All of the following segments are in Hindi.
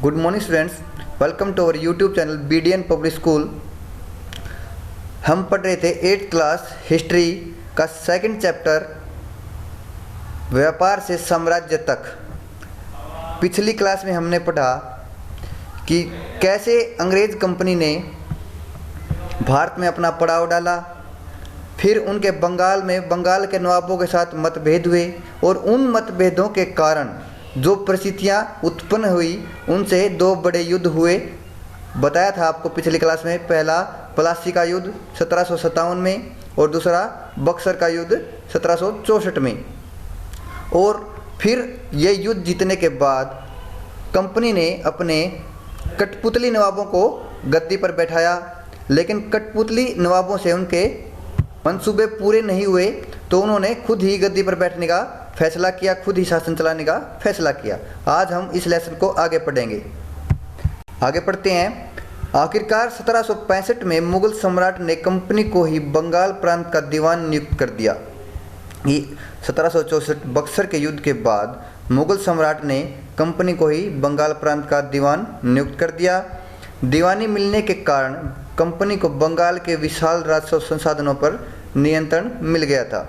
Good morning students, welcome to our YouTube channel BDN public school. हम पढ़ रहे थे 8th क्लास हिस्ट्री का सेकंड चैप्टर व्यापार से साम्राज्य तक। पिछली क्लास में हमने पढ़ा कि कैसे अंग्रेज़ कंपनी ने भारत में अपना पड़ाव डाला, फिर उनके बंगाल में बंगाल के नवाबों के साथ मतभेद हुए और उन मतभेदों के कारण जो परिस्थितियाँ उत्पन्न हुई उनसे दो बड़े युद्ध हुए। बताया था आपको पिछली क्लास में, पहला प्लासी का युद्ध 1757 में और दूसरा बक्सर का युद्ध 1764 में। और फिर ये युद्ध जीतने के बाद कंपनी ने अपने कठपुतली नवाबों को गद्दी पर बैठाया, लेकिन कठपुतली नवाबों से उनके मंसूबे पूरे नहीं हुए तो उन्होंने खुद ही गद्दी पर बैठने का फैसला किया, खुद ही शासन चलाने का फैसला किया। आज हम इस लेसन को आगे पढ़ेंगे। आगे पढ़ते हैं। आखिरकार 1765 में मुगल सम्राट ने कंपनी को ही बंगाल प्रांत का दीवान नियुक्त कर दिया। 1764 बक्सर के युद्ध के बाद मुगल सम्राट ने कंपनी को ही बंगाल प्रांत का दीवान नियुक्त कर दिया। दीवानी मिलने के कारण कंपनी को बंगाल के विशाल राजस्व संसाधनों पर नियंत्रण मिल गया था।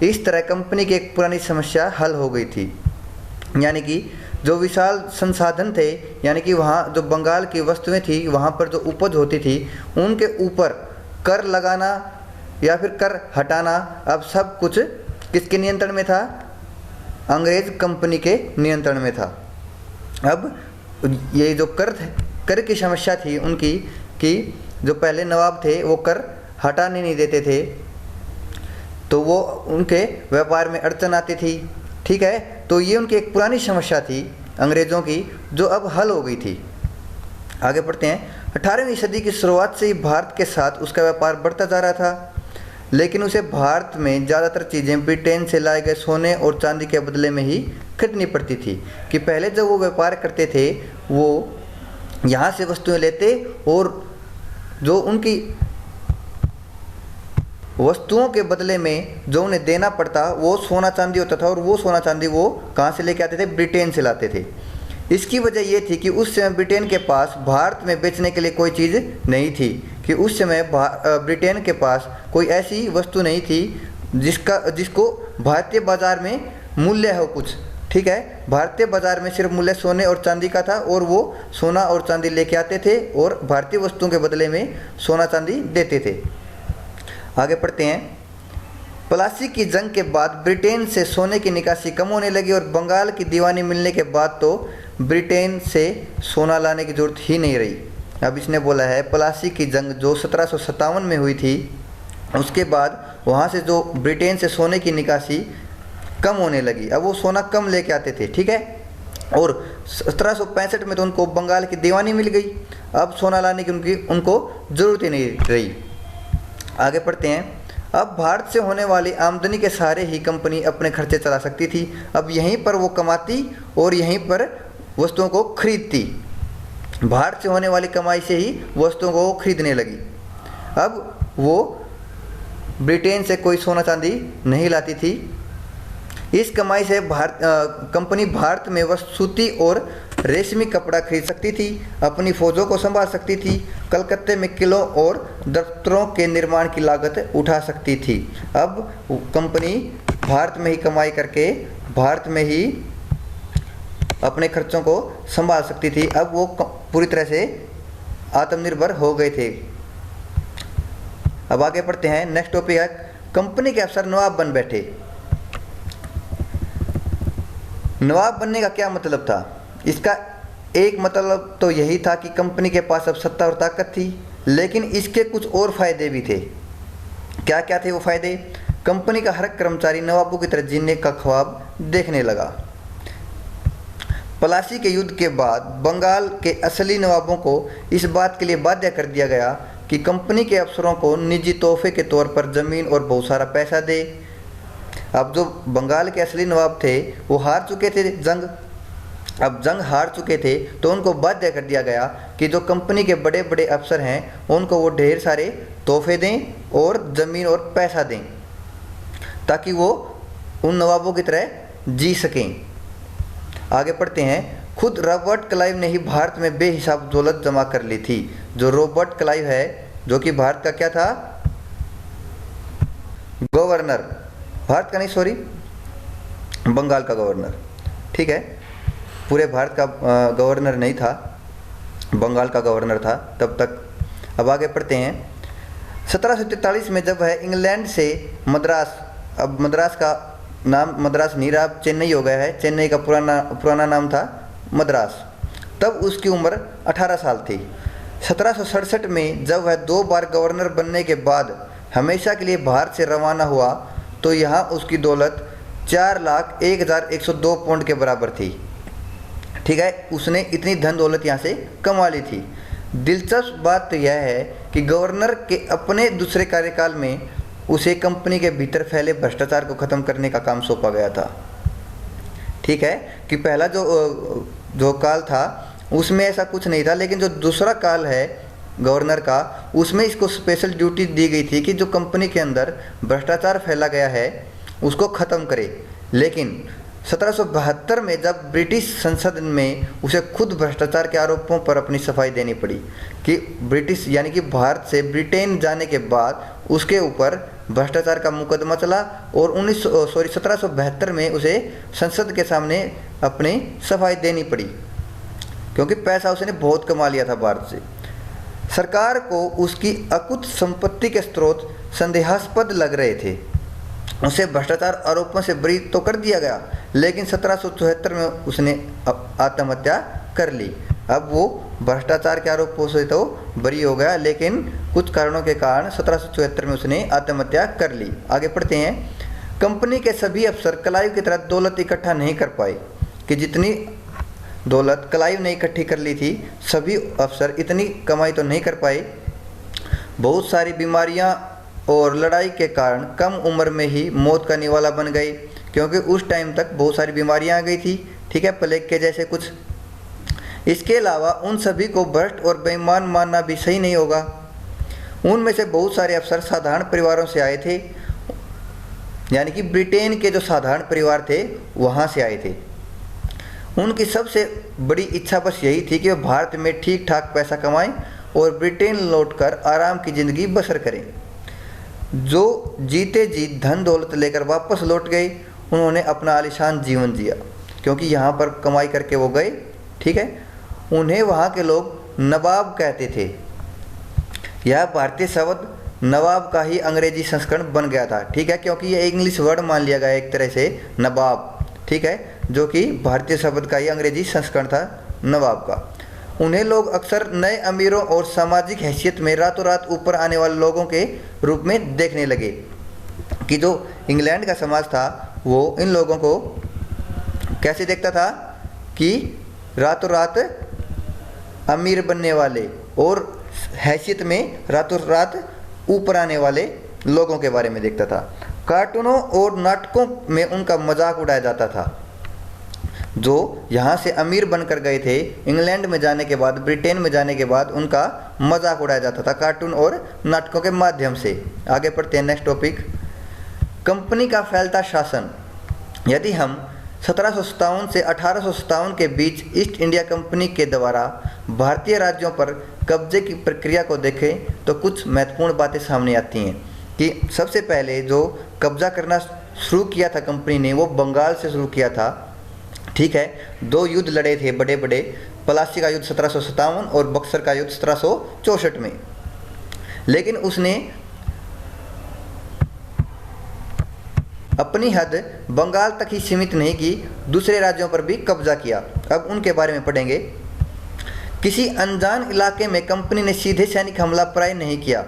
इस तरह कंपनी की एक पुरानी समस्या हल हो गई थी, यानी कि जो विशाल संसाधन थे, यानी कि वहाँ जो बंगाल की वस्तुएं थी, वहाँ पर जो उपज होती थी उनके ऊपर कर लगाना या फिर कर हटाना अब सब कुछ किसके नियंत्रण में था? अंग्रेज कंपनी के नियंत्रण में था। अब ये जो कर की समस्या थी उनकी, कि जो पहले नवाब थे वो कर हटाने नहीं देते थे, तो वो उनके व्यापार में अड़चन आती थी। ठीक है, तो ये उनकी एक पुरानी समस्या थी अंग्रेज़ों की, जो अब हल हो गई थी। आगे पढ़ते हैं। 18वीं सदी की शुरुआत से ही भारत के साथ उसका व्यापार बढ़ता जा रहा था, लेकिन उसे भारत में ज़्यादातर चीज़ें ब्रिटेन से लाए गए सोने और चांदी के बदले में ही खरीदनी पड़ती थी। कि पहले जब वो व्यापार करते थे वो यहाँ से वस्तुएं लेते और जो उनकी वस्तुओं के बदले में जो उन्हें देना पड़ता वो सोना चांदी होता था, और वो सोना चांदी वो कहाँ से लेके आते थे? ब्रिटेन से लाते थे। इसकी वजह ये थी कि उस समय ब्रिटेन के पास भारत में बेचने के लिए कोई चीज़ नहीं थी, कि उस समय ब्रिटेन के पास कोई ऐसी वस्तु नहीं थी जिसको भारतीय बाज़ार में मूल्य हो कुछ। ठीक है, भारतीय बाज़ार में सिर्फ मूल्य सोने और चांदी का था, और वो सोना और चांदी लेके आते थे और भारतीय वस्तुओं के बदले में सोना चांदी देते थे। आगे पढ़ते हैं। प्लासी की जंग के बाद ब्रिटेन से सोने की निकासी कम होने लगी और बंगाल की दीवानी मिलने के बाद तो ब्रिटेन से सोना लाने की जरूरत ही नहीं रही। अब इसने बोला है प्लासी की जंग जो 1757 में हुई थी, उसके बाद वहाँ से जो ब्रिटेन से सोने की निकासी कम होने लगी। अब वो सोना कम लेके आते थे। ठीक है, और 1765 में तो उनको बंगाल की दीवानी मिल गई, अब सोना लाने की उनको ज़रूरत ही नहीं रही। आगे पढ़ते हैं। अब भारत से होने वाली आमदनी के सहारे ही कंपनी अपने खर्चे चला सकती थी। अब यहीं पर वो कमाती और यहीं पर वस्तुओं को खरीदती। भारत से होने वाली कमाई से ही वस्तुओं को खरीदने लगी। अब वो ब्रिटेन से कोई सोना चांदी नहीं लाती थी। इस कमाई से कंपनी भारत में सूती और रेशमी कपड़ा खरीद सकती थी, अपनी फौजों को संभाल सकती थी, कलकत्ते में किलों और दफ्तरों के निर्माण की लागत उठा सकती थी। अब कंपनी भारत में ही कमाई करके भारत में ही अपने खर्चों को संभाल सकती थी। अब वो पूरी तरह से आत्मनिर्भर हो गए थे। अब आगे पढ़ते हैं। नेक्स्ट टॉपिक है कंपनी के अफसर नवाब बन बैठे। नवाब बनने का क्या मतलब था? इसका एक मतलब तो यही था कि कंपनी के पास अब सत्ता और ताकत थी, लेकिन इसके कुछ और फायदे भी थे। क्या क्या थे वो फायदे? कंपनी का हर कर्मचारी नवाबों की तरह जीने का ख्वाब देखने लगा। प्लासी के युद्ध के बाद बंगाल के असली नवाबों को इस बात के लिए बाध्य कर दिया गया कि कंपनी के अफसरों को निजी तोहफे के तौर पर ज़मीन और बहुत सारा पैसा दे। अब जो बंगाल के असली नवाब थे वो हार चुके थे जंग। अब जंग हार चुके थे तो उनको बाध्य कर दिया गया कि जो कंपनी के बड़े बड़े अफसर हैं उनको वो ढेर सारे तोहफे दें और ज़मीन और पैसा दें, ताकि वो उन नवाबों की तरह जी सकें। आगे पढ़ते हैं। खुद रॉबर्ट क्लाइव ने ही भारत में बेहिसाब दौलत जमा कर ली थी। जो रॉबर्ट क्लाइव है, जो कि भारत का क्या था, गवर्नर, भारत का नहीं सॉरी, बंगाल का गवर्नर, ठीक है, पूरे भारत का गवर्नर नहीं था, बंगाल का गवर्नर था तब तक। अब आगे पढ़ते हैं। 1743 में जब है इंग्लैंड से मद्रास, अब मद्रास का नाम मद्रास नहीं रहा, चेन्नई हो गया है, चेन्नई का पुराना नाम था मद्रास, तब उसकी उम्र 18 साल थी। 1767 में जब वह 2 बार गवर्नर बनने के बाद हमेशा के लिए भारत से रवाना हुआ तो यहाँ उसकी दौलत 4,01,102 पाउंड के बराबर थी, ठीक है, उसने इतनी धन दौलत यहाँ से कमा ली थी। दिलचस्प बात तो यह है कि गवर्नर के अपने दूसरे कार्यकाल में उसे कंपनी के भीतर फैले भ्रष्टाचार को ख़त्म करने का काम सौंपा गया था, ठीक है, कि पहला जो काल था उसमें ऐसा कुछ नहीं था, लेकिन जो दूसरा काल है गवर्नर का, उसमें इसको स्पेशल ड्यूटी दी गई थी कि जो कंपनी के अंदर भ्रष्टाचार फैला गया है उसको ख़त्म करे। लेकिन 1772 में जब ब्रिटिश संसद में उसे खुद भ्रष्टाचार के आरोपों पर अपनी सफाई देनी पड़ी कि ब्रिटिश यानी कि भारत से ब्रिटेन जाने के बाद उसके ऊपर भ्रष्टाचार का मुकदमा चला और 1772 में उसे संसद के सामने अपनी सफाई देनी पड़ी, क्योंकि पैसा उसने बहुत कमा लिया था भारत से। सरकार को उसकी अकुत संपत्ति के स्रोत संदेहास्पद लग रहे थे, उसे भ्रष्टाचार आरोपों से बरी तो कर दिया गया, लेकिन 1774 में उसने आत्महत्या कर ली। अब वो भ्रष्टाचार के आरोपों से तो बरी हो गया, लेकिन कुछ कारणों के कारण 1774 में उसने आत्महत्या कर ली। आगे पढ़ते हैं। कंपनी के सभी अफसर क्लाइव की तरह दौलत इकट्ठा नहीं कर पाए कि जितनी दौलत क्लाइव ने इकट्ठी कर ली थी, सभी अफसर इतनी कमाई तो नहीं कर पाए। बहुत सारी बीमारियां और लड़ाई के कारण कम उम्र में ही मौत का निवाला बन गए, क्योंकि उस टाइम तक बहुत सारी बीमारियां आ गई थी, ठीक है, प्लेग के जैसे कुछ। इसके अलावा उन सभी को भ्रष्ट और बेईमान मानना भी सही नहीं होगा। उनमें से बहुत सारे अफसर साधारण परिवारों से आए थे, यानी कि ब्रिटेन के जो साधारण परिवार थे वहाँ से आए थे। उनकी सबसे बड़ी इच्छा बस यही थी कि वे भारत में ठीक ठाक पैसा कमाएं और ब्रिटेन लौटकर आराम की ज़िंदगी बसर करें। जो जीते जी धन दौलत लेकर वापस लौट गए, उन्होंने अपना आलीशान जीवन जिया, क्योंकि यहाँ पर कमाई करके वो गए, ठीक है। उन्हें वहाँ के लोग नवाब कहते थे। यह भारतीय शब्द नवाब का ही अंग्रेजी संस्करण बन गया था, ठीक है, क्योंकि ये इंग्लिश वर्ड मान लिया गया एक तरह से नवाब, ठीक है, जो कि भारतीय शब्द का ही अंग्रेजी संस्करण था नवाब का। उन्हें लोग अक्सर नए अमीरों और सामाजिक हैसियत में रातों रात ऊपर आने वाले लोगों के रूप में देखने लगे, कि जो इंग्लैंड का समाज था वो इन लोगों को कैसे देखता था कि रातों रात अमीर बनने वाले और हैसियत में रातों रात ऊपर आने वाले लोगों के बारे में देखता था। कार्टूनों और नाटकों में उनका मजाक उड़ाया जाता था। जो यहाँ से अमीर बनकर गए थे, इंग्लैंड में जाने के बाद, ब्रिटेन में जाने के बाद उनका मजाक उड़ाया जाता था कार्टून और नाटकों के माध्यम से। आगे पढ़ते हैं नेक्स्ट टॉपिक, कंपनी का फैलता शासन। यदि हम 1757 से 1857 के बीच ईस्ट इंडिया कंपनी के द्वारा भारतीय राज्यों पर कब्जे की प्रक्रिया को देखें तो कुछ महत्वपूर्ण बातें सामने आती हैं कि सबसे पहले जो कब्जा करना शुरू किया था कंपनी ने, वो बंगाल से शुरू किया था, ठीक है। 2 युद्ध लड़े थे बड़े बड़े, प्लासी का युद्ध 1757 और बक्सर का युद्ध 1764 में, लेकिन उसने अपनी हद बंगाल तक ही सीमित नहीं की, दूसरे राज्यों पर भी कब्जा किया। अब उनके बारे में पढ़ेंगे। किसी अनजान इलाके में कंपनी ने सीधे सैनिक हमला प्राय नहीं किया।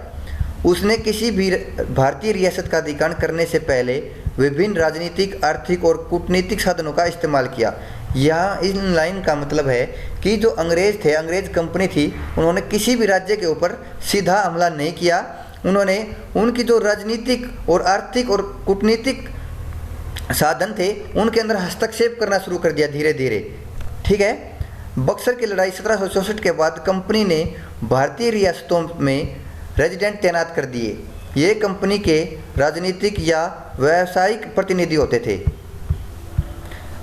उसने किसी भी भारतीय रियासत का अधिकार करने से पहले विभिन्न राजनीतिक, आर्थिक और कूटनीतिक साधनों का इस्तेमाल किया। यहाँ इन लाइन का मतलब है कि जो अंग्रेज थे, अंग्रेज कंपनी थी, उन्होंने किसी भी राज्य के ऊपर सीधा हमला नहीं किया। उन्होंने उनकी जो राजनीतिक और आर्थिक और कूटनीतिक साधन थे उनके अंदर हस्तक्षेप करना शुरू कर दिया धीरे धीरे, ठीक है। बक्सर की लड़ाई 1764 के बाद कंपनी ने भारतीय रियासतों में रेजिडेंट तैनात कर दिए। ये कंपनी के राजनीतिक या व्यावसायिक प्रतिनिधि होते थे।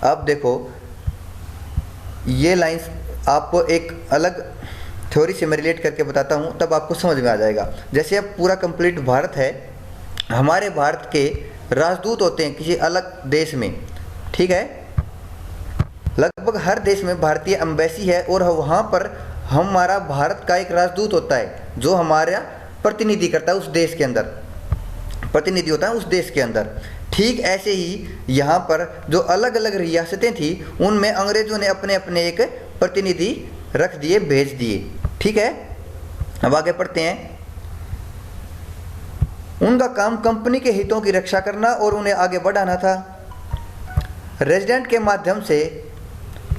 अब देखो, ये लाइंस आपको एक अलग थ्योरी से मैं रिलेट करके बताता हूँ, तब आपको समझ में आ जाएगा। जैसे अब पूरा कंप्लीट भारत है, हमारे भारत के राजदूत होते हैं किसी अलग देश में, ठीक है। लगभग हर देश में भारतीय एम्बेसी है और वहाँ पर हमारा भारत का एक राजदूत होता है जो हमारा प्रतिनिधि करता है उस देश के अंदर, प्रतिनिधि होता है उस देश के अंदर। ठीक ऐसे ही यहाँ पर जो अलग अलग रियासतें थी उनमें अंग्रेजों ने अपने अपने एक प्रतिनिधि रख दिए, भेज दिए, ठीक है। अब आगे पढ़ते हैं। उनका काम कंपनी के हितों की रक्षा करना और उन्हें आगे बढ़ाना था। रेजिडेंट के माध्यम से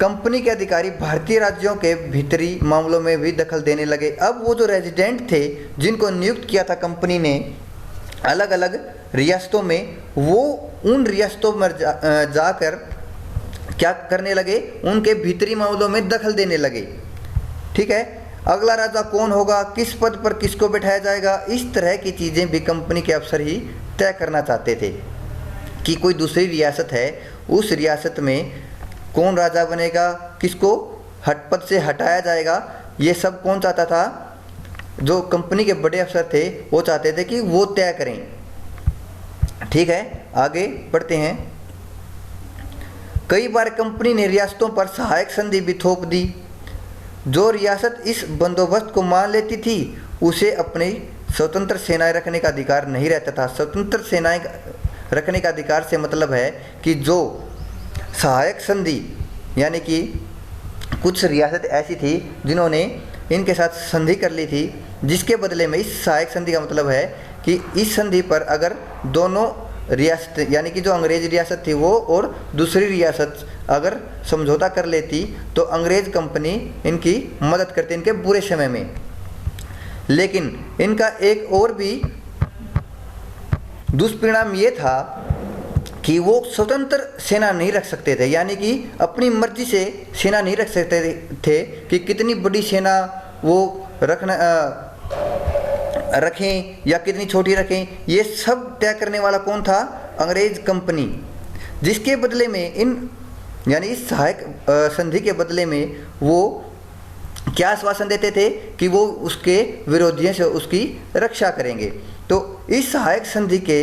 कंपनी के अधिकारी भारतीय राज्यों के भीतरी मामलों में भी दखल देने लगे। अब वो जो रेजिडेंट थे जिनको नियुक्त किया था कंपनी ने अलग अलग रियासतों में, वो उन रियासतों में जाकर क्या करने लगे, उनके भीतरी मामलों में दखल देने लगे, ठीक है। अगला राजा कौन होगा, किस पद पर किसको बैठाया जाएगा, इस तरह की चीज़ें भी कंपनी के अफसर ही तय करना चाहते थे कि कोई दूसरी रियासत है, उस रियासत में कौन राजा बनेगा, किसको पद से हटाया जाएगा, ये सब कौन चाहता था, जो कंपनी के बड़े अफसर थे वो चाहते थे कि वो तय करें, ठीक है। आगे बढ़ते हैं। कई बार कंपनी ने रियासतों पर सहायक संधि भी थोप दी। जो रियासत इस बंदोबस्त को मान लेती थी उसे अपनी स्वतंत्र सेनाएं रखने का अधिकार नहीं रहता था। स्वतंत्र सेनाएं रखने का अधिकार से मतलब है कि जो सहायक संधि, यानी कि कुछ रियासत ऐसी थी जिन्होंने इनके साथ संधि कर ली थी, जिसके बदले में इस सहायक संधि का मतलब है कि इस संधि पर अगर दोनों रियासत, यानी कि जो अंग्रेज रियासत थी वो और दूसरी रियासत अगर समझौता कर लेती तो अंग्रेज कंपनी इनकी मदद करती इनके बुरे समय में। लेकिन इनका एक और भी दुष्परिणाम ये था कि वो स्वतंत्र सेना नहीं रख सकते थे, यानी कि अपनी मर्जी से सेना नहीं रख सकते थे कि कितनी बड़ी सेना वो रखें या कितनी छोटी रखें। ये सब तय करने वाला कौन था, अंग्रेज कंपनी। जिसके बदले में यानी इस सहायक संधि के बदले में वो क्या आश्वासन देते थे कि वो उसके विरोधियों से उसकी रक्षा करेंगे। तो इस सहायक संधि के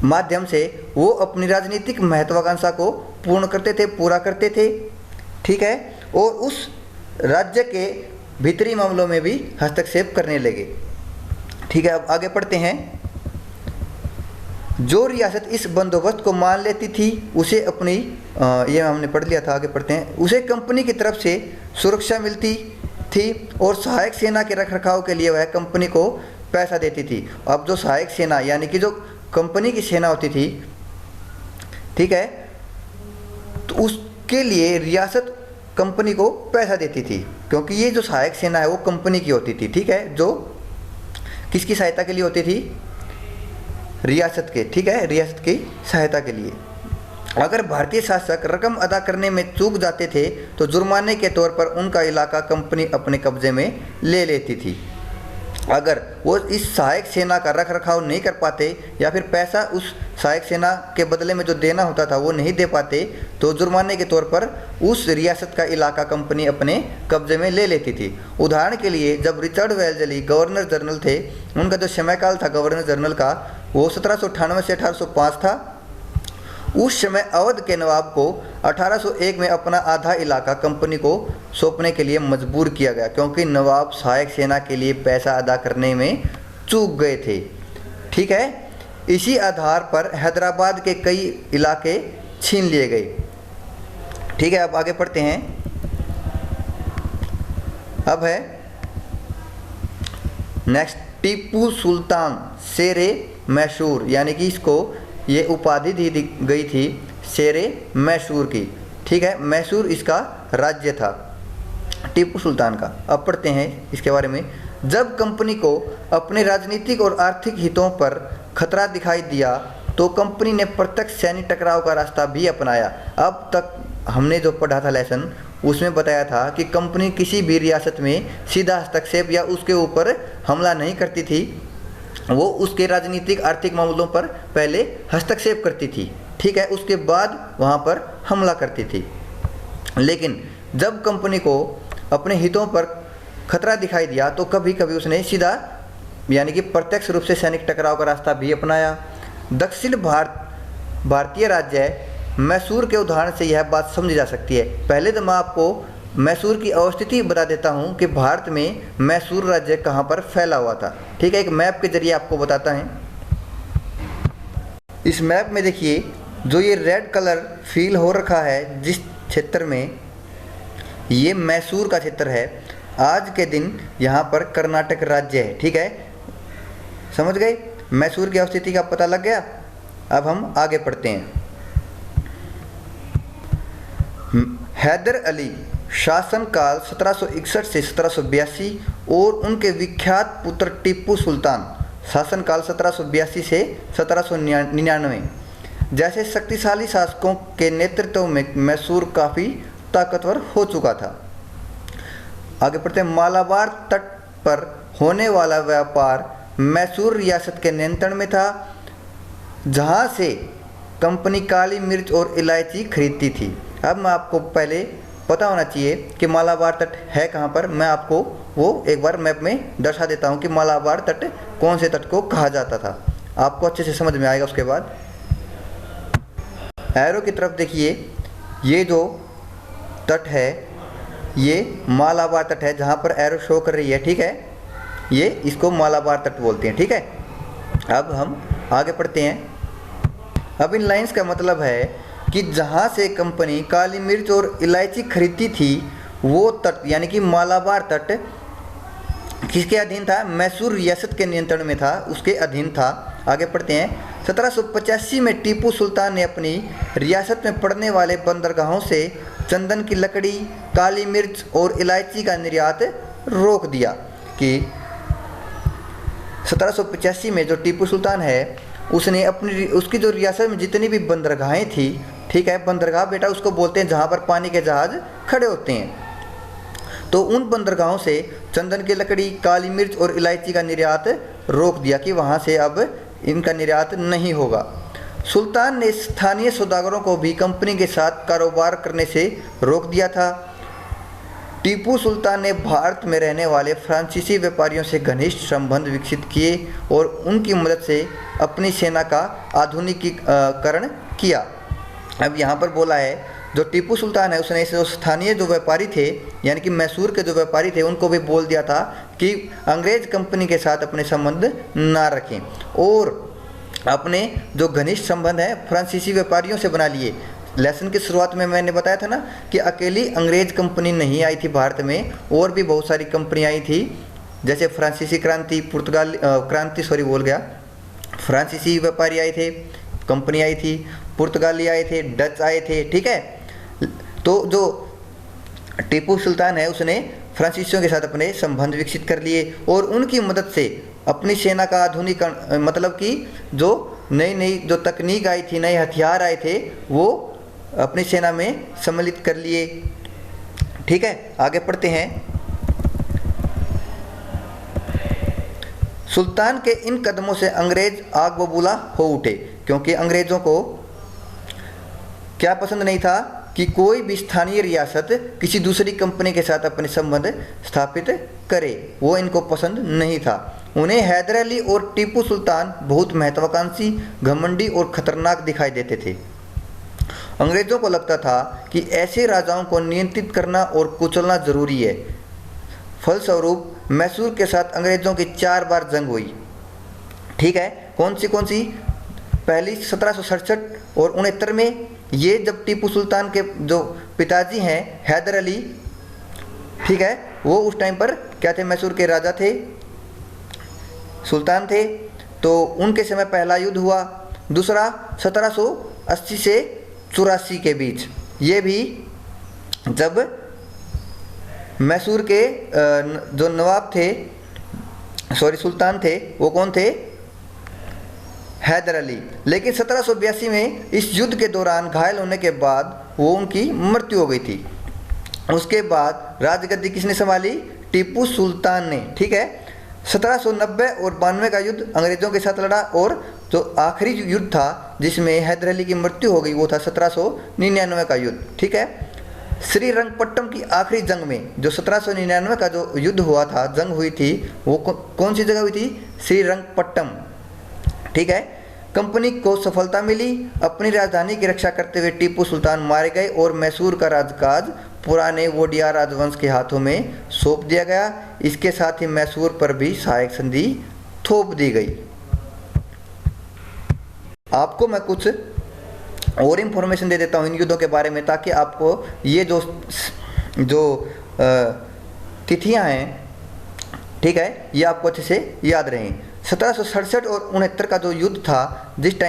माध्यम से वो अपनी राजनीतिक महत्वाकांक्षा को पूरा करते थे, ठीक है, और उस राज्य के भीतरी मामलों में भी हस्तक्षेप करने लगे, ठीक है। अब आगे पढ़ते हैं। जो रियासत इस बंदोबस्त को मान लेती थी उसे अपनी ये हमने पढ़ लिया था, आगे पढ़ते हैं। उसे कंपनी की तरफ से सुरक्षा मिलती थी और सहायक सेना के रखरखाव के लिए वह कंपनी को पैसा देती थी। अब जो सहायक सेना यानी कि जो कंपनी की सेना होती थी, ठीक है, तो उसके लिए रियासत कंपनी को पैसा देती थी, क्योंकि ये जो सहायक सेना है वो कंपनी की होती थी, ठीक है, जो किसकी सहायता के लिए होती थी, रियासत के, ठीक है, रियासत की सहायता के लिए। अगर भारतीय शासक रकम अदा करने में चूक जाते थे तो जुर्माने के तौर पर उनका इलाका कंपनी अपने कब्जे में ले लेती थी। अगर वो इस सहायक सेना का रख रखाव नहीं कर पाते या फिर पैसा उस सहायक सेना के बदले में जो देना होता था वो नहीं दे पाते तो जुर्माने के तौर पर उस रियासत का इलाका कंपनी अपने कब्जे में ले लेती थी। उदाहरण के लिए जब रिचर्ड वेल्जली गवर्नर जनरल थे, उनका जो समयकाल था गवर्नर जनरल का वो 1798 से 1805 था। उस समय अवध के नवाब को 1801 में अपना आधा इलाका कंपनी को सौंपने के लिए मजबूर किया गया, क्योंकि नवाब सहायक सेना के लिए पैसा अदा करने में चूक गए थे, ठीक है। इसी आधार पर हैदराबाद के कई इलाके छीन लिए गए, ठीक है। अब आगे पढ़ते हैं। अब है नेक्स्ट, टीपू सुल्तान शेरे मैसूर, यानी कि इसको ये उपाधि दी गई थी शेरे मैसूर की, ठीक है। मैसूर इसका राज्य था टीपू सुल्तान का। अब पढ़ते हैं इसके बारे में। जब कंपनी को अपने राजनीतिक और आर्थिक हितों पर खतरा दिखाई दिया तो कंपनी ने प्रत्यक्ष सैन्य टकराव का रास्ता भी अपनाया। अब तक हमने जो पढ़ा था लेसन उसमें बताया था कि कंपनी किसी भी रियासत में सीधा हस्तक्षेप या उसके ऊपर हमला नहीं करती थी, वो उसके राजनीतिक आर्थिक मामलों पर पहले हस्तक्षेप करती थी, ठीक है, उसके बाद वहाँ पर हमला करती थी। लेकिन जब कंपनी को अपने हितों पर खतरा दिखाई दिया तो कभी कभी उसने सीधा यानी कि प्रत्यक्ष रूप से सैनिक टकराव का रास्ता भी अपनाया। दक्षिण भारतीय राज्य मैसूर के उदाहरण से यह बात समझी जा सकती है। पहले तो मैं आपको मैसूर की अवस्थिति बता देता हूँ कि भारत में मैसूर राज्य कहाँ पर फैला हुआ था। ठीक है, एक मैप के जरिए आपको बताता है। इस मैप में देखिए जो ये रेड कलर फील हो रखा है जिस क्षेत्र में, ये मैसूर का क्षेत्र है। आज के दिन यहाँ पर कर्नाटक राज्य है। ठीक है, समझ गए? मैसूर की अवस्थिति का पता लग गया। अब हम आगे पढ़ते हैं। हैदर अली शासनकाल 1761 से 1782 और उनके विख्यात पुत्र टीपू सुल्तान शासनकाल 1782 से 1799 जैसे शक्तिशाली शासकों के नेतृत्व में मैसूर काफ़ी ताकतवर हो चुका था। आगे पढ़ते हैं। मालाबार तट पर होने वाला व्यापार मैसूर रियासत के नियंत्रण में था, जहां से कंपनी काली मिर्च और इलायची खरीदती थी। अब मैं आपको पहले पता होना चाहिए कि मालाबार तट है कहाँ पर। मैं आपको वो एक बार मैप में दर्शा देता हूँ कि मालाबार तट कौन से तट को कहा जाता था। आपको अच्छे से समझ में आएगा। उसके बाद एरो की तरफ देखिए, ये जो तट है ये मालाबार तट है, जहाँ पर एरो शो कर रही है। ठीक है, ये इसको मालाबार तट बोलते हैं। ठीक है, अब हम आगे पढ़ते हैं। अब इन लाइंस का मतलब है कि जहाँ से कंपनी काली मिर्च और इलायची खरीदती थी वो तट यानी कि मालाबार तट किसके अधीन था? मैसूर रियासत के नियंत्रण में था, उसके अधीन था। आगे पढ़ते हैं। 1785 में टीपू सुल्तान ने अपनी रियासत में पड़ने वाले बंदरगाहों से चंदन की लकड़ी, काली मिर्च और इलायची का निर्यात रोक दिया। कि 1785 में जो टीपू सुल्तान है उसने उसकी जो रियासत में जितनी भी बंदरगाहें थी, ठीक है, बंदरगाह बेटा उसको बोलते हैं जहाँ पर पानी के जहाज खड़े होते हैं, तो उन बंदरगाहों से चंदन की लकड़ी, काली मिर्च और इलायची का निर्यात रोक दिया कि वहाँ से अब इनका निर्यात नहीं होगा। सुल्तान ने स्थानीय सौदागरों को भी कंपनी के साथ कारोबार करने से रोक दिया था। टीपू सुल्तान ने भारत में रहने वाले फ्रांसीसी व्यापारियों से घनिष्ठ संबंध विकसित किए और उनकी मदद से अपनी सेना का आधुनिकीकरण किया। अब यहाँ पर बोला है जो टीपू सुल्तान है उसने जो स्थानीय जो व्यापारी थे यानी कि मैसूर के जो व्यापारी थे उनको भी बोल दिया था कि अंग्रेज कंपनी के साथ अपने संबंध ना रखें और अपने जो घनिष्ठ संबंध है फ्रांसीसी व्यापारियों से बना लिए। लेसन की शुरुआत में मैंने बताया था ना कि अकेली अंग्रेज कंपनी नहीं आई थी भारत में, और भी बहुत सारी कंपनी आई थी, जैसे फ्रांसीसी क्रांति, फ्रांसीसी व्यापारी आए थे, कंपनी आई थी, पुर्तगाली आए थे, डच आए थे। ठीक है, तो जो टीपू सुल्तान है उसने फ्रांसीसियों के साथ अपने संबंध विकसित कर लिए और उनकी मदद से अपनी सेना का आधुनिकीकरण, मतलब कि जो नई जो तकनीक आई थी, नए हथियार आए थे, वो अपनी सेना में सम्मिलित कर लिए। ठीक है, आगे पढ़ते हैं। सुल्तान के इन कदमों से अंग्रेज आग बबूला हो उठे, क्योंकि अंग्रेजों को क्या पसंद नहीं था कि कोई भी स्थानीय रियासत किसी दूसरी कंपनी के साथ अपने संबंध स्थापित करे, वो इनको पसंद नहीं था। उन्हें हैदर अली और टीपू सुल्तान बहुत महत्वाकांक्षी, घमंडी और खतरनाक दिखाई देते थे। अंग्रेजों को लगता था कि ऐसे राजाओं को नियंत्रित करना और कुचलना जरूरी है। फलस्वरूप मैसूर के साथ अंग्रेजों की 4 बार जंग हुई। ठीक है, कौन सी? पहली 1767 और 69 में, ये जब टीपू सुल्तान के जो पिताजी हैं हैदर अली, ठीक है, वो उस टाइम पर क्या थे? मैसूर के राजा थे, सुल्तान थे, तो उनके समय पहला युद्ध हुआ। दूसरा 1780 से 84 के बीच, ये भी जब मैसूर के जो नवाब थे, सुल्तान थे, वो कौन थे? हैदर अली। लेकिन 1782 में इस युद्ध के दौरान घायल होने के बाद वो उनकी मृत्यु हो गई थी। उसके बाद राजगद्दी किसने संभाली? टीपू सुल्तान ने। ठीक है, 1790 और 92 का युद्ध अंग्रेजों के साथ लड़ा और जो आखिरी युद्ध था जिसमें हैदर अली की मृत्यु हो गई वो था 1799 का युद्ध। ठीक है, श्रीरंगपट्टम की आखिरी जंग में जो 1799 का जो युद्ध हुआ था, जंग हुई थी, वो कौन सी जगह हुई थी? श्रीरंगपट्टम। ठीक है। कंपनी को सफलता मिली। अपनी राजधानी की रक्षा करते हुए टीपू सुल्तान मारे गए और मैसूर का राजकाज पुराने वोडिया राजवंश के हाथों में सौंप दिया गया। इसके साथ ही मैसूर पर भी सहायक संधि थोप दी गई। आपको मैं कुछ और इन्फॉर्मेशन दे देता हूँ इन युद्धों के बारे में, ताकि आपको ये जो तिथियां हैं, ठीक है, ये आपको अच्छे से याद रहें। 1767 और 69 का जो युद्ध था, जिस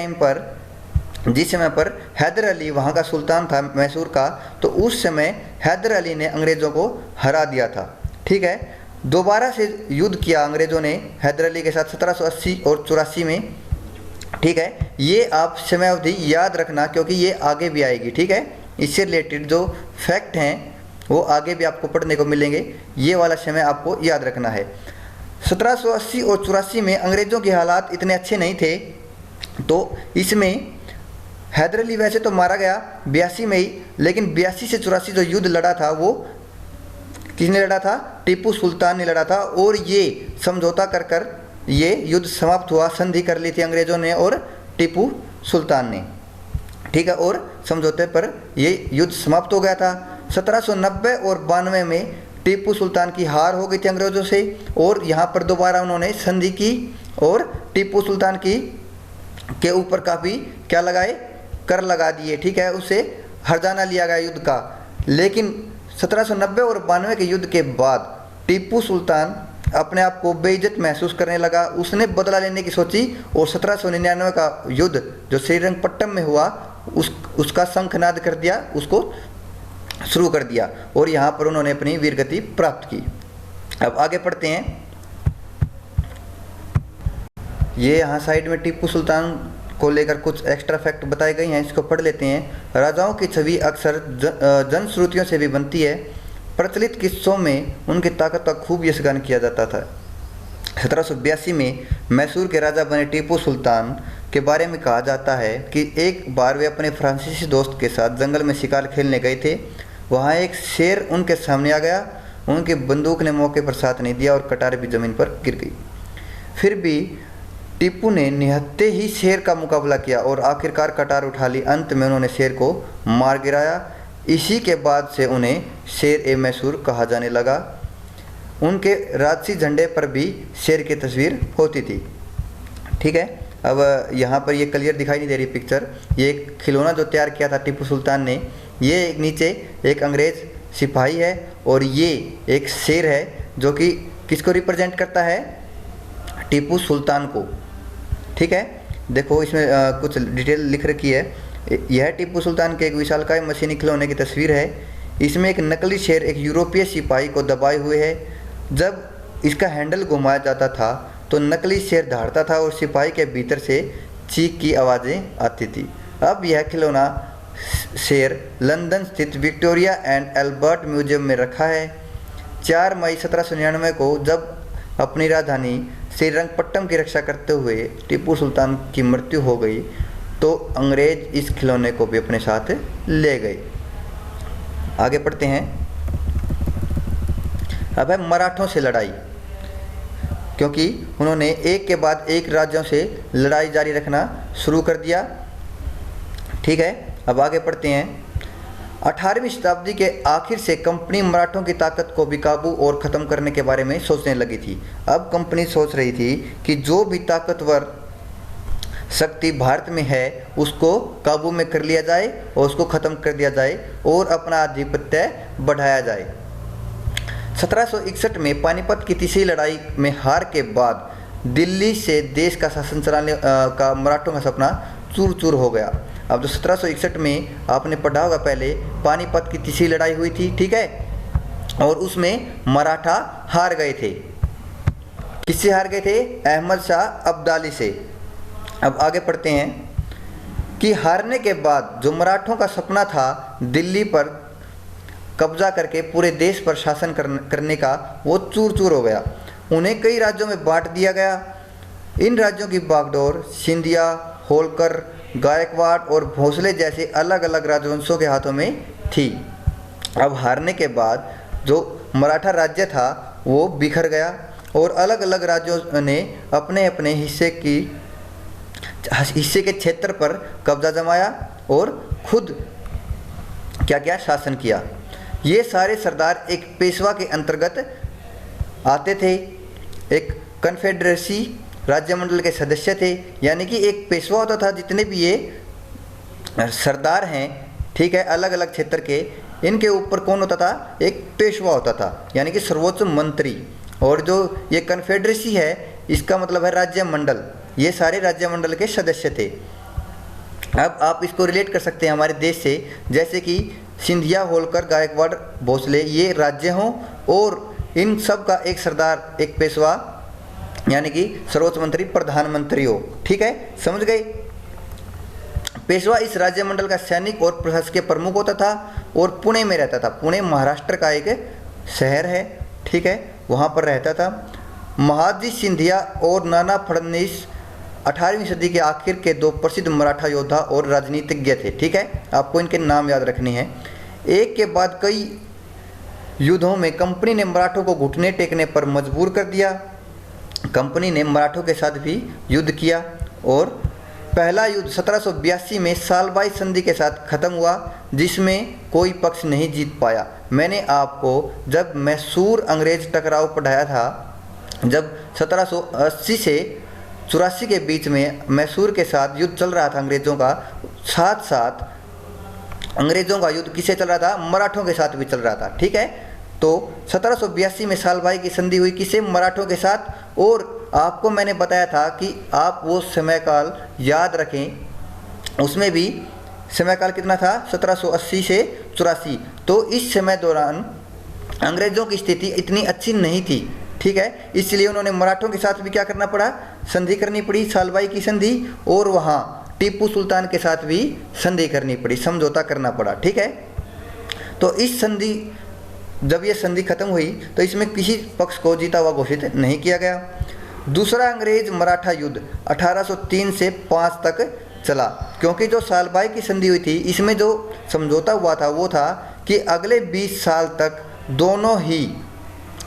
समय पर हैदर अली वहाँ का सुल्तान था मैसूर का, तो उस समय हैदर अली ने अंग्रेज़ों को हरा दिया था। ठीक है। दोबारा से युद्ध किया अंग्रेज़ों ने हैदर अली के साथ 1780 और 84 में। ठीक है। ये आप समय अवधि याद रखना, क्योंकि ये आगे भी आएगी। ठीक है। इससे रिलेटेड जो फैक्ट हैं वो आगे भी आपको पढ़ने को मिलेंगे। ये वाला समय आपको याद रखना है। 1780 और 84 में अंग्रेज़ों के हालात इतने अच्छे नहीं थे, तो इसमें हैदर अली वैसे तो मारा गया 82 में ही, लेकिन 82 से 84 जो युद्ध लड़ा था वो किसने लड़ा था? टीपू सुल्तान ने लड़ा था। और ये समझौता कर ये युद्ध समाप्त हुआ। संधि कर ली थी अंग्रेज़ों ने और टीपू सुल्तान ने। ठीक है। और समझौते पर ये युद्ध समाप्त हो गया था। 1790 और 92 में टीपू सुल्तान की हार हो गई थी अंग्रेज़ों से, और यहाँ पर दोबारा उन्होंने संधि की और टीपू सुल्तान के ऊपर काफ़ी क्या लगाए? कर लगा दिए। ठीक है। उसे हर्जाना लिया गया युद्ध का। लेकिन 1790 और 92 के युद्ध के बाद टीपू सुल्तान अपने आप को बेइज्जत महसूस करने लगा। उसने बदला लेने की सोची और 1799 का युद्ध जो श्रीरंगपट्टम में हुआ उसका शंखनाद कर दिया, उसको शुरू कर दिया, और यहाँ पर उन्होंने अपनी वीरगति प्राप्त की। अब आगे पढ़ते हैं। ये यहाँ साइड में टीपू सुल्तान को लेकर कुछ एक्स्ट्रा फैक्ट बताए गए हैं, इसको पढ़ लेते हैं। राजाओं की छवि अक्सर जनश्रुतियों से भी बनती है। प्रचलित किस्सों में उनकी ताकत का खूब यशगान किया जाता था। 1782 में मैसूर के राजा बने टीपू सुल्तान के बारे में कहा जाता है कि एक बार वे अपने फ्रांसीसी दोस्त के साथ जंगल में शिकार खेलने गए थे। वहाँ एक शेर उनके सामने आ गया। उनकी बंदूक ने मौके पर साथ नहीं दिया और कटार भी ज़मीन पर गिर गई। फिर भी टीपू ने निहत्ते ही शेर का मुकाबला किया और आखिरकार कटार उठा ली। अंत में उन्होंने शेर को मार गिराया। इसी के बाद से उन्हें शेर ए मैसूर कहा जाने लगा। उनके राजसी झंडे पर भी शेर की तस्वीर होती थी। ठीक है। अब यहाँ पर ये क्लियर दिखाई नहीं दे रही पिक्चर। ये एक खिलौना जो तैयार किया था टीपू सुल्तान ने, ये एक नीचे एक अंग्रेज़ सिपाही है और ये एक शेर है जो कि किसको रिप्रेजेंट करता है? टीपू सुल्तान को। ठीक है। देखो इसमें कुछ डिटेल लिख रखी है। यह टीपू सुल्तान के एक विशालकाय मशीनी खिलौने की तस्वीर है। इसमें एक नकली शेर एक यूरोपीय सिपाही को दबाए हुए है। जब इसका हैंडल घुमाया जाता था तो नकली शेर दहाड़ता था और सिपाही के भीतर से चीख की आवाज़ें आती थी। अब यह खिलौना शेर लंदन स्थित विक्टोरिया एंड एल्बर्ट म्यूजियम में रखा है। 4 मई 1799 को जब अपनी राजधानी श्रीरंगपट्टम की रक्षा करते हुए टीपू सुल्तान की मृत्यु हो गई तो अंग्रेज इस खिलौने को भी अपने साथ ले गए। आगे पढ़ते हैं। अब है मराठों से लड़ाई, क्योंकि उन्होंने एक के बाद एक राज्यों से लड़ाई जारी रखना शुरू कर दिया। ठीक है। अब आगे पढ़ते हैं। 18वीं शताब्दी के आखिर से कंपनी मराठों की ताकत को बेकाबू और ख़त्म करने के बारे में सोचने लगी थी। अब कंपनी सोच रही थी कि जो भी ताकतवर शक्ति भारत में है उसको काबू में कर लिया जाए और उसको ख़त्म कर दिया जाए और अपना आधिपत्य बढ़ाया जाए। 1761 में पानीपत की तीसरी लड़ाई में हार के बाद दिल्ली से देश का शासन चलाने का मराठों का सपना चूर चूर हो गया। अब जो 1761 में आपने पढ़ा होगा, पहले पानीपत की तीसरी लड़ाई हुई थी। ठीक है। और उसमें मराठा हार गए थे। किससे हार गए थे? अहमद शाह अब्दाली से। अब आगे पढ़ते हैं कि हारने के बाद जो मराठों का सपना था दिल्ली पर कब्जा करके पूरे देश पर शासन करने का, वो चूर चूर हो गया। उन्हें कई राज्यों में बांट दिया गया। इन राज्यों की बागडोर सिंधिया, होलकर, गायकवाड़ और भोसले जैसे अलग अलग राजवंशों के हाथों में थी। अब हारने के बाद जो मराठा राज्य था वो बिखर गया और अलग अलग राज्यों ने अपने अपने हिस्से के क्षेत्र पर कब्जा जमाया और खुद क्या क्या शासन किया। ये सारे सरदार एक पेशवा के अंतर्गत आते थे, एक कन्फेडरेसी राज्यमंडल के सदस्य थे। यानी कि एक पेशवा होता था, जितने भी ये सरदार हैं, ठीक है, अलग अलग क्षेत्र के, इनके ऊपर कौन होता था? एक पेशवा होता था, यानी कि सर्वोच्च मंत्री। और जो ये कन्फेडरेसी है, इसका मतलब है राज्यमंडल, ये सारे राज्यमंडल के सदस्य थे। अब आप इसको रिलेट कर सकते हैं हमारे देश से, जैसे कि सिंधिया, होलकर, गायकवाड़, भोसले, ये राज्य हों और इन सब का एक सरदार, एक पेशवा, यानी कि सर्वोच्च मंत्री, प्रधानमंत्री हो। ठीक है, समझ गए? पेशवा इस राज्यमंडल का सैनिक और प्रशासकीय प्रमुख होता था और पुणे में रहता था। पुणे महाराष्ट्र का एक शहर है, ठीक है, वहाँ पर रहता था। महादजी सिंधिया और नाना फडणवीस 18वीं सदी के आखिर के दो प्रसिद्ध मराठा योद्धा और राजनीतिज्ञ थे। ठीक है, आपको इनके नाम याद रखने हैं। एक के बाद कई युद्धों में कंपनी ने मराठों को घुटने टेकने पर मजबूर कर दिया। कंपनी ने मराठों के साथ भी युद्ध किया और पहला युद्ध 1782 में सालबाई संधि के साथ खत्म हुआ, जिसमें कोई पक्ष नहीं जीत पाया। मैंने आपको जब मैसूर अंग्रेज टकराव पढ़ाया था, जब 1780 से 84 के बीच में मैसूर के साथ युद्ध चल रहा था अंग्रेज़ों का, साथ साथ अंग्रेज़ों का युद्ध किससे चल रहा था? मराठों के साथ भी चल रहा था। ठीक है, तो 1782 में सालबाई की संधि हुई, किसे? मराठों के साथ। और आपको मैंने बताया था कि आप वो समय काल याद रखें, उसमें भी समय काल कितना था? 1780 से 84। तो इस समय दौरान अंग्रेज़ों की स्थिति इतनी अच्छी नहीं थी, ठीक है, इसलिए उन्होंने मराठों के साथ भी क्या करना पड़ा? संधि करनी पड़ी, सालबाई की संधि, और वहाँ टीपू सुल्तान के साथ भी संधि करनी पड़ी, समझौता करना पड़ा। ठीक है, तो इस संधि, जब ये संधि खत्म हुई तो इसमें किसी पक्ष को जीता हुआ घोषित नहीं किया गया। दूसरा अंग्रेज मराठा युद्ध 1803 से 5 तक चला, क्योंकि जो सालबाई की संधि हुई थी, इसमें जो समझौता हुआ था वो था कि अगले 20 साल तक दोनों ही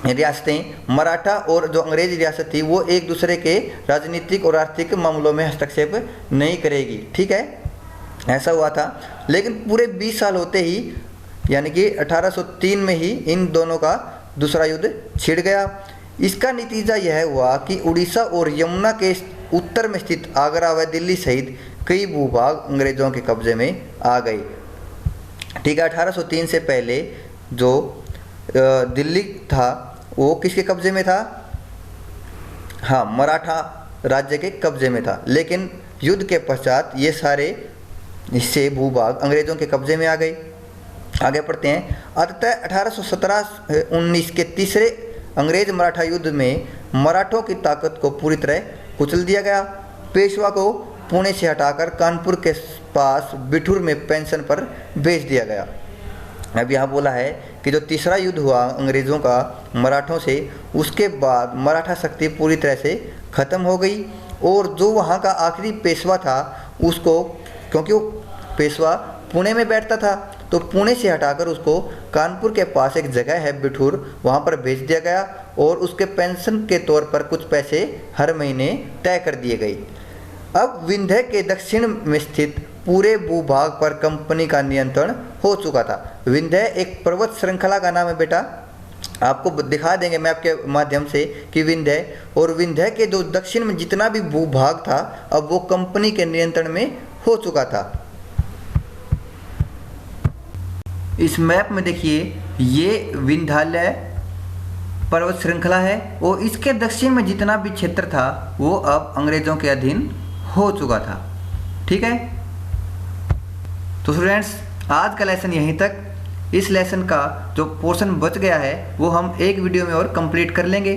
रियासतें, मराठा और जो अंग्रेज रियासत थी, वो एक दूसरे के राजनीतिक और आर्थिक मामलों में हस्तक्षेप नहीं करेगी। ठीक है, ऐसा हुआ था। लेकिन पूरे 20 साल होते ही, यानी कि 1803 में ही इन दोनों का दूसरा युद्ध छिड़ गया। इसका नतीजा यह हुआ कि उड़ीसा और यमुना के उत्तर में स्थित आगरा व दिल्ली सहित कई भूभाग अंग्रेज़ों के कब्जे में आ गए। ठीक है, 1803 से पहले जो दिल्ली था वो किसके कब्जे में था? हाँ, मराठा राज्य के कब्जे में था। लेकिन युद्ध के पश्चात ये सारे हिस्से, भूभाग अंग्रेज़ों के कब्जे में आ गए। आगे पढ़ते हैं। अतः 1817-19 के तीसरे अंग्रेज मराठा युद्ध में मराठों की ताकत को पूरी तरह कुचल दिया गया। पेशवा को पुणे से हटाकर कानपुर के पास बिठूर में पेंशन पर भेज दिया गया। अब यहाँ बोला है कि जो तीसरा युद्ध हुआ अंग्रेज़ों का मराठों से, उसके बाद मराठा शक्ति पूरी तरह से ख़त्म हो गई और जो वहाँ का आखिरी पेशवा था उसको, क्योंकि वो पेशवा पुणे में बैठता था, तो पुणे से हटाकर उसको कानपुर के पास एक जगह है बिठूर, वहाँ पर भेज दिया गया और उसके पेंशन के तौर पर कुछ पैसे हर महीने तय कर दिए गए। अब विंध्य के दक्षिण में स्थित पूरे भूभाग पर कंपनी का नियंत्रण हो चुका था। विंध्य एक पर्वत श्रृंखला का नाम है बेटा, आपको दिखा देंगे मैप के माध्यम से कि विंध्य, और विंध्य के जो दक्षिण में जितना भी भूभाग था अब वो कंपनी के नियंत्रण में हो चुका था। इस मैप में देखिए, ये विंध्यालय पर्वत श्रृंखला है और इसके दक्षिण में जितना भी क्षेत्र था वो अब अंग्रेजों के अधीन हो चुका था। ठीक है, तो स्टूडेंट्स आज का लेसन यहीं तक। इस लेसन का जो पोर्शन बच गया है वो हम एक वीडियो में और कंप्लीट कर लेंगे।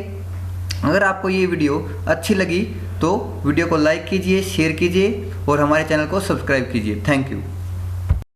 अगर आपको ये वीडियो अच्छी लगी तो वीडियो को लाइक कीजिए, शेयर कीजिए और हमारे चैनल को सब्सक्राइब कीजिए। Thank you.